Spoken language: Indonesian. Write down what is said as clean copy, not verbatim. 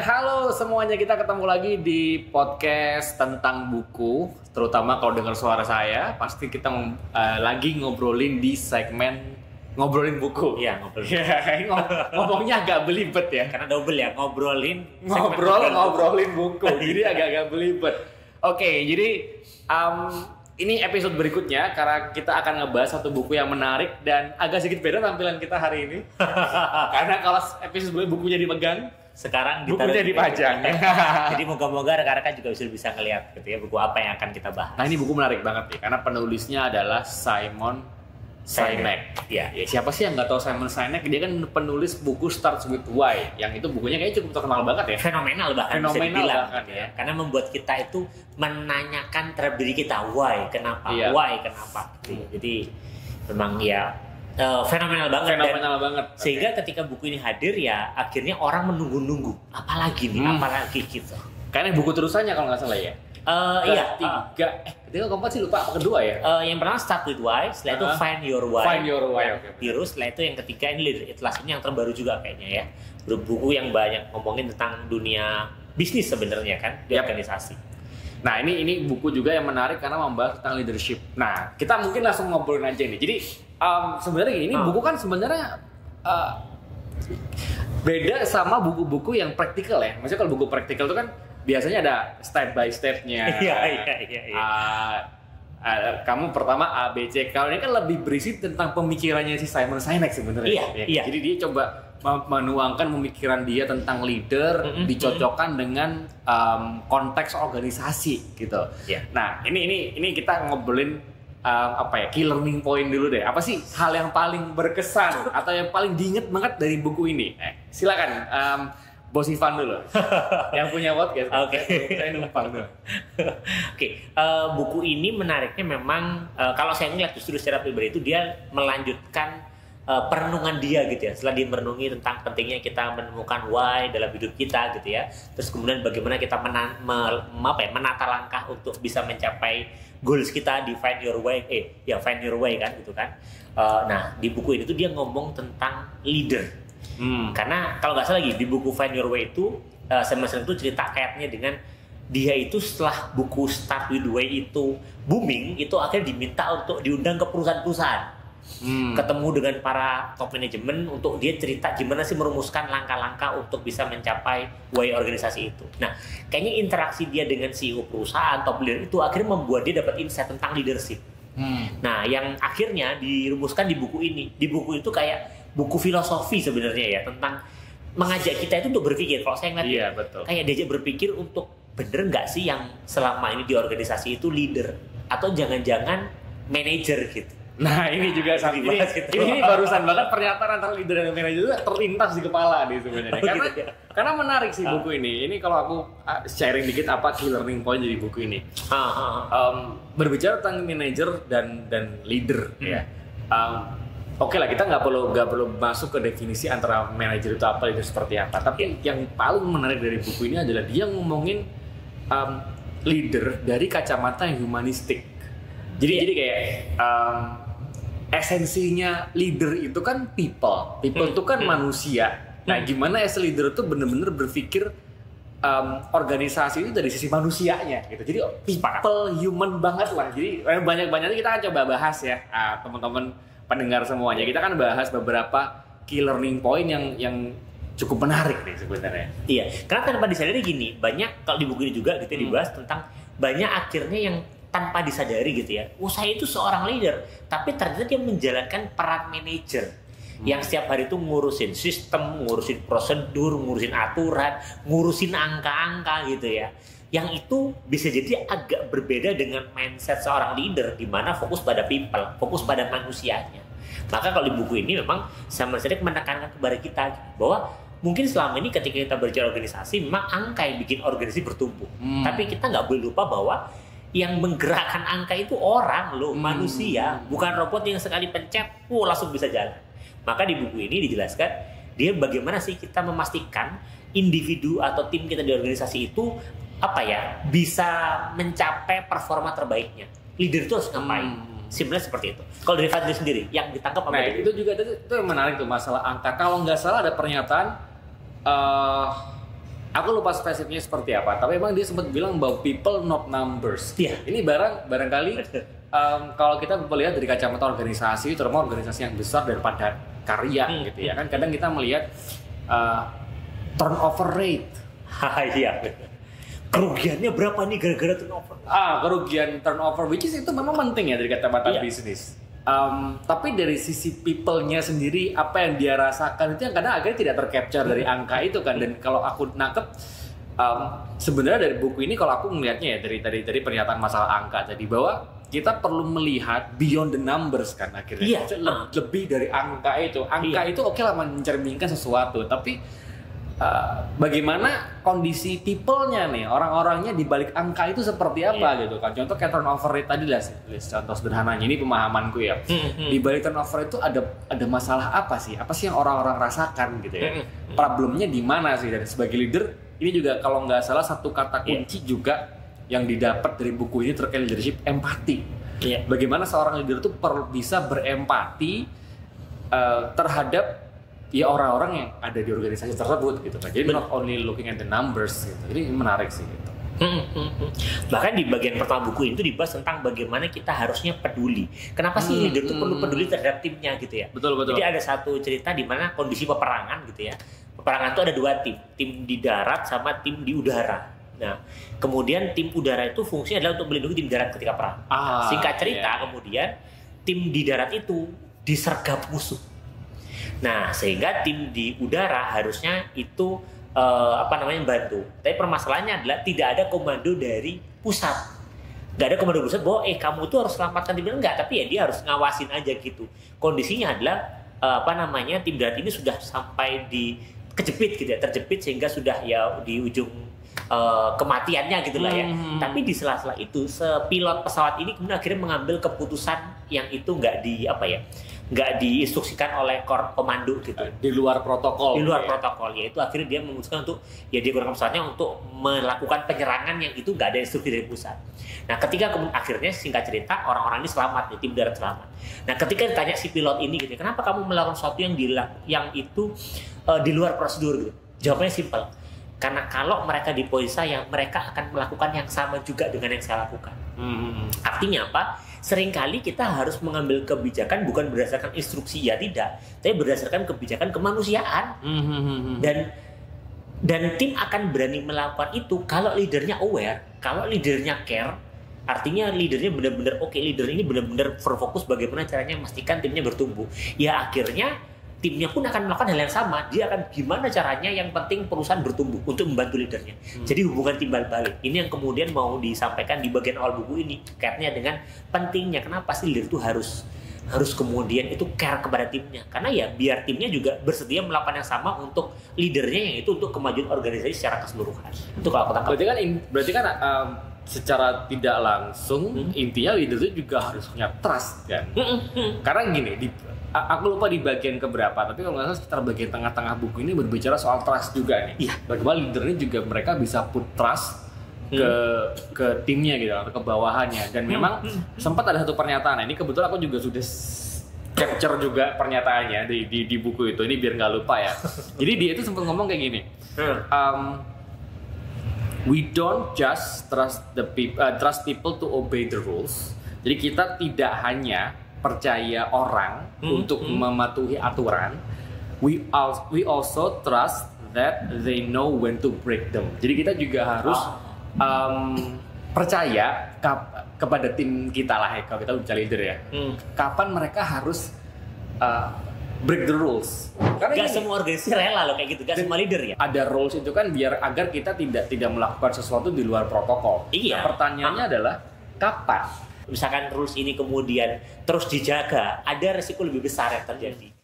halo semuanya, kita ketemu lagi di podcast tentang buku. Terutama kalau dengar suara saya, pasti kita lagi ngobrolin di segmen ngobrolin buku. Iya, ngobrolin. Ngomongnya agak belibet ya. Karena double ya, ngobrolin buku. Jadi agak-agak belibet. Oke, jadi ini episode berikutnya karena kita akan ngebahas satu buku yang menarik dan agak sedikit beda tampilan kita hari ini. Karena kalau episode sebelumnya bukunya dipegang, sekarang bukunya dipajang. Jadi moga-moga rekan-rekan juga bisa ngeliat gitu ya buku apa yang akan kita bahas. Nah, ini buku menarik banget nih karena penulisnya adalah Simon Sinek. Ya, siapa sih yang nggak tahu Simon Sinek? Dia kan penulis buku Starts with Why, yang itu bukunya kayaknya cukup terkenal banget ya. Fenomenal bahkan bisa dibilang gitu ya. Karena membuat kita itu menanyakan terhadap diri kita, why, kenapa, why, kenapa. Gitu. Jadi memang ya fenomenal banget. Sehingga ketika buku ini hadir ya akhirnya orang menunggu-nunggu. Apalagi nih, apalagi gitu. Karena buku terusannya kalau nggak salah ya. Ketiga keempat sih lupa, apa kedua ya? Yang pertama Start with Why, setelah itu Find Your Why. Okay. Terus setelah itu yang ketiga ini Leader It Last, ini yang terbaru juga kayaknya ya. Buku yang banyak ngomongin tentang dunia bisnis sebenarnya kan di organisasi. Nah, ini buku juga yang menarik karena membahas tentang leadership. Nah, kita mungkin langsung ngobrolin aja nih. Jadi sebenarnya ini buku kan sebenarnya beda sama buku-buku yang praktikal ya. Maksudnya kalau buku praktikal itu kan biasanya ada step by step-nya. Iya. Kamu pertama A, B, C. Kalau ini kan lebih berisi tentang pemikirannya si Simon Sinek sebenarnya. Iya. Jadi dia coba menuangkan pemikiran dia tentang leader, dicocokkan dengan konteks organisasi gitu. Yeah. Nah, ini kita ngobrolin key learning point dulu deh. Apa sih hal yang paling berkesan atau yang paling diinget banget dari buku ini? Silakan. Bos Ivan dulu, yang punya podcast. Oke. Saya numpang dulu. Oke. Buku ini menariknya memang kalau saya ngeliat justru secara pribadi itu dia melanjutkan perenungan dia gitu ya. Setelah dia merenungi tentang pentingnya kita menemukan why dalam hidup kita gitu ya. Terus kemudian bagaimana kita menata langkah untuk bisa mencapai goals kita di Find Your Way kan gitu kan. Nah, di buku ini tuh dia ngomong tentang leader. Karena kalau nggak salah lagi di buku Find Your Way itu Simon Sinek itu cerita kayaknya dengan dia itu setelah buku Start with Why itu booming, itu akhirnya diminta untuk diundang ke perusahaan-perusahaan, ketemu dengan para top manajemen untuk dia cerita gimana sih merumuskan langkah-langkah untuk bisa mencapai why organisasi itu. Nah, kayaknya interaksi dia dengan CEO perusahaan top leader itu akhirnya membuat dia dapat insight tentang leadership. Nah, yang akhirnya dirumuskan di buku ini. Di buku itu kayak buku filosofi sebenarnya ya, tentang mengajak kita itu untuk berpikir. Kalau saya ngeliat kayak diajak berpikir untuk bener nggak sih yang selama ini di organisasi itu leader atau jangan-jangan manajer gitu. Nah, ini juga ini barusan banget pernyataan antara leader dan manajer itu terlintas di kepala nih sebenarnya. Karena menarik sih buku ini. Ini kalau aku sharing dikit apa key learning point dari buku ini. Berbicara tentang manajer dan leader ya. Oke lah, kita nggak perlu masuk ke definisi antara manajer itu apa, leader seperti apa. Tapi yang paling menarik dari buku ini adalah dia ngomongin leader dari kacamata yang humanistik. Jadi kayak esensinya leader itu kan people itu kan manusia. Nah, gimana as a leader itu benar-benar berpikir organisasi itu dari sisi manusianya gitu. Jadi people human banget lah. Jadi banyak-banyaknya kita akan coba bahas ya, teman-teman pendengar semuanya. Kita kan bahas beberapa key learning point yang cukup menarik nih sebenarnya. Iya, karena tanpa disadari gini, banyak kalau di buku ini juga gitu dibahas tentang banyak akhirnya yang tanpa disadari gitu ya. Saya itu seorang leader, tapi ternyata dia menjalankan peran manajer yang setiap hari itu ngurusin sistem, ngurusin prosedur, ngurusin aturan, ngurusin angka-angka gitu ya. Yang itu bisa jadi agak berbeda dengan mindset seorang leader di mana fokus pada people, fokus pada manusianya. Maka kalau di buku ini memang Simon Sinek menekankan kepada kita bahwa mungkin selama ini ketika kita berbicara organisasi memang angka yang bikin organisasi bertumbuh. Tapi kita nggak boleh lupa bahwa yang menggerakkan angka itu orang loh, manusia, bukan robot yang sekali pencet, langsung bisa jalan. Maka di buku ini dijelaskan dia bagaimana sih kita memastikan individu atau tim kita di organisasi itu bisa mencapai performa terbaiknya. Leader itu harus ngapain? Simpelnya seperti itu. Kalau dari Fadli sendiri, yang ditangkap apa? Nah, itu yang menarik tuh masalah angka. Kalau nggak salah ada pernyataan Aku lupa spesifiknya seperti apa, tapi emang dia sempat bilang bahwa people not numbers. Iya. Ini barangkali kalau kita melihat dari kacamata organisasi, terutama organisasi yang besar daripada karya gitu ya kan, kadang kita melihat turnover rate. Iya. Kerugiannya berapa nih gara-gara turnover? Kerugian turnover, which is itu memang penting ya dari kacamata bisnis. Tapi dari sisi people-nya sendiri, apa yang dia rasakan itu yang kadang akhirnya tidak tercapture dari angka itu kan. Dan kalau aku nangkep, sebenarnya dari buku ini kalau aku melihatnya ya dari pernyataan masalah angka tadi, bahwa kita perlu melihat beyond the numbers kan akhirnya. Lebih dari angka itu. Angka itu oke lah mencerminkan sesuatu, tapi bagaimana kondisi people-nya nih, orang-orangnya di balik angka itu seperti apa gitu kan. Contoh kayak turnover rate tadi lah, contoh sederhananya, ini pemahamanku ya. Di balik turnover itu ada masalah apa sih? Apa sih yang orang-orang rasakan gitu ya? Problemnya di mana sih? Dan sebagai leader, ini juga kalau nggak salah satu kata kunci juga yang didapat dari buku ini terkait leadership, empati. Bagaimana seorang leader itu perlu bisa berempati terhadap ya orang-orang yang ada di organisasi tersebut gitu kan. Jadi not only looking at the numbers gitu. Jadi menarik sih gitu. Bahkan di bagian pertama buku itu dibahas tentang bagaimana kita harusnya peduli. Kenapa sih leader itu perlu peduli terhadap timnya gitu ya? Betul. Jadi ada satu cerita di mana kondisi peperangan gitu ya. Peperangan itu ada dua tim di darat sama tim di udara. Nah, kemudian tim udara itu fungsinya adalah untuk melindungi tim darat ketika perang. Singkat cerita, kemudian tim di darat itu disergap musuh. Nah, sehingga tim di udara harusnya itu bantu. Tapi permasalahannya adalah tidak ada komando dari pusat. Nggak ada komando pusat bahwa kamu tuh harus selamatkan tim darat, enggak, tapi ya dia harus ngawasin aja gitu. Kondisinya adalah tim darat ini sudah sampai di kejepit gitu ya, terjepit sehingga sudah ya di ujung kematiannya gitulah ya. Tapi di sela-sela itu, pilot pesawat ini kemudian akhirnya mengambil keputusan yang itu nggak diinstruksikan oleh komando gitu. Di luar protokol, yaitu akhirnya dia memutuskan untuk dia gunakan pesawatnya untuk melakukan penyerangan yang itu nggak ada instruksi dari pusat. Nah, ketika akhirnya singkat cerita orang-orang ini selamat, tim darat selamat. Nah, ketika ditanya si pilot ini gitu, kenapa kamu melakukan sesuatu yang itu di luar prosedur gitu? Jawabannya simpel. Karena kalau mereka di posisi saya, mereka akan melakukan yang sama juga dengan yang saya lakukan. Artinya apa? Seringkali kita harus mengambil kebijakan bukan berdasarkan instruksi ya tidak, tapi berdasarkan kebijakan kemanusiaan. Dan tim akan berani melakukan itu kalau leadernya aware, kalau leadernya care. Artinya leadernya benar-benar leader ini benar-benar berfokus bagaimana caranya memastikan timnya bertumbuh. Ya akhirnya timnya pun akan melakukan hal yang sama. Dia akan gimana caranya, yang penting perusahaan bertumbuh untuk membantu leadernya. Jadi hubungan timbal balik. Ini yang kemudian mau disampaikan di bagian awal buku ini. Kaitnya dengan pentingnya kenapa sih leader itu harus kemudian itu care kepada timnya. Karena ya biar timnya juga bersedia melakukan yang sama untuk leadernya, yang itu untuk kemajuan organisasi secara keseluruhan. Itu kalau aku tangkap. Berarti kan secara tidak langsung intinya leader itu juga harus punya trust kan. Karena gini, aku lupa di bagian keberapa, tapi kalau nggak salah sekitar bagian tengah-tengah buku ini berbicara soal trust juga nih. Bagaimana leadernya juga mereka bisa put trust ke timnya gitu, atau ke bawahannya. Dan memang sempat ada satu pernyataan, ini kebetulan aku juga sudah capture juga pernyataannya di buku itu, ini biar nggak lupa ya. Jadi dia itu sempat ngomong kayak gini, we don't just trust people to obey the rules. Jadi kita tidak hanya percaya orang untuk mematuhi aturan, we also trust that they know when to break them. Jadi kita juga harus percaya kepada tim kita lah ya, kalau kita bicara leader ya. Kapan mereka harus break the rules? Karena gak semua organisasi rela loh kayak gitu, gak semua leader ya. Ada rules itu kan agar kita tidak melakukan sesuatu di luar protokol. Nah, pertanyaannya adalah kapan? Misalkan rules ini kemudian terus dijaga, ada resiko lebih besar yang terjadi.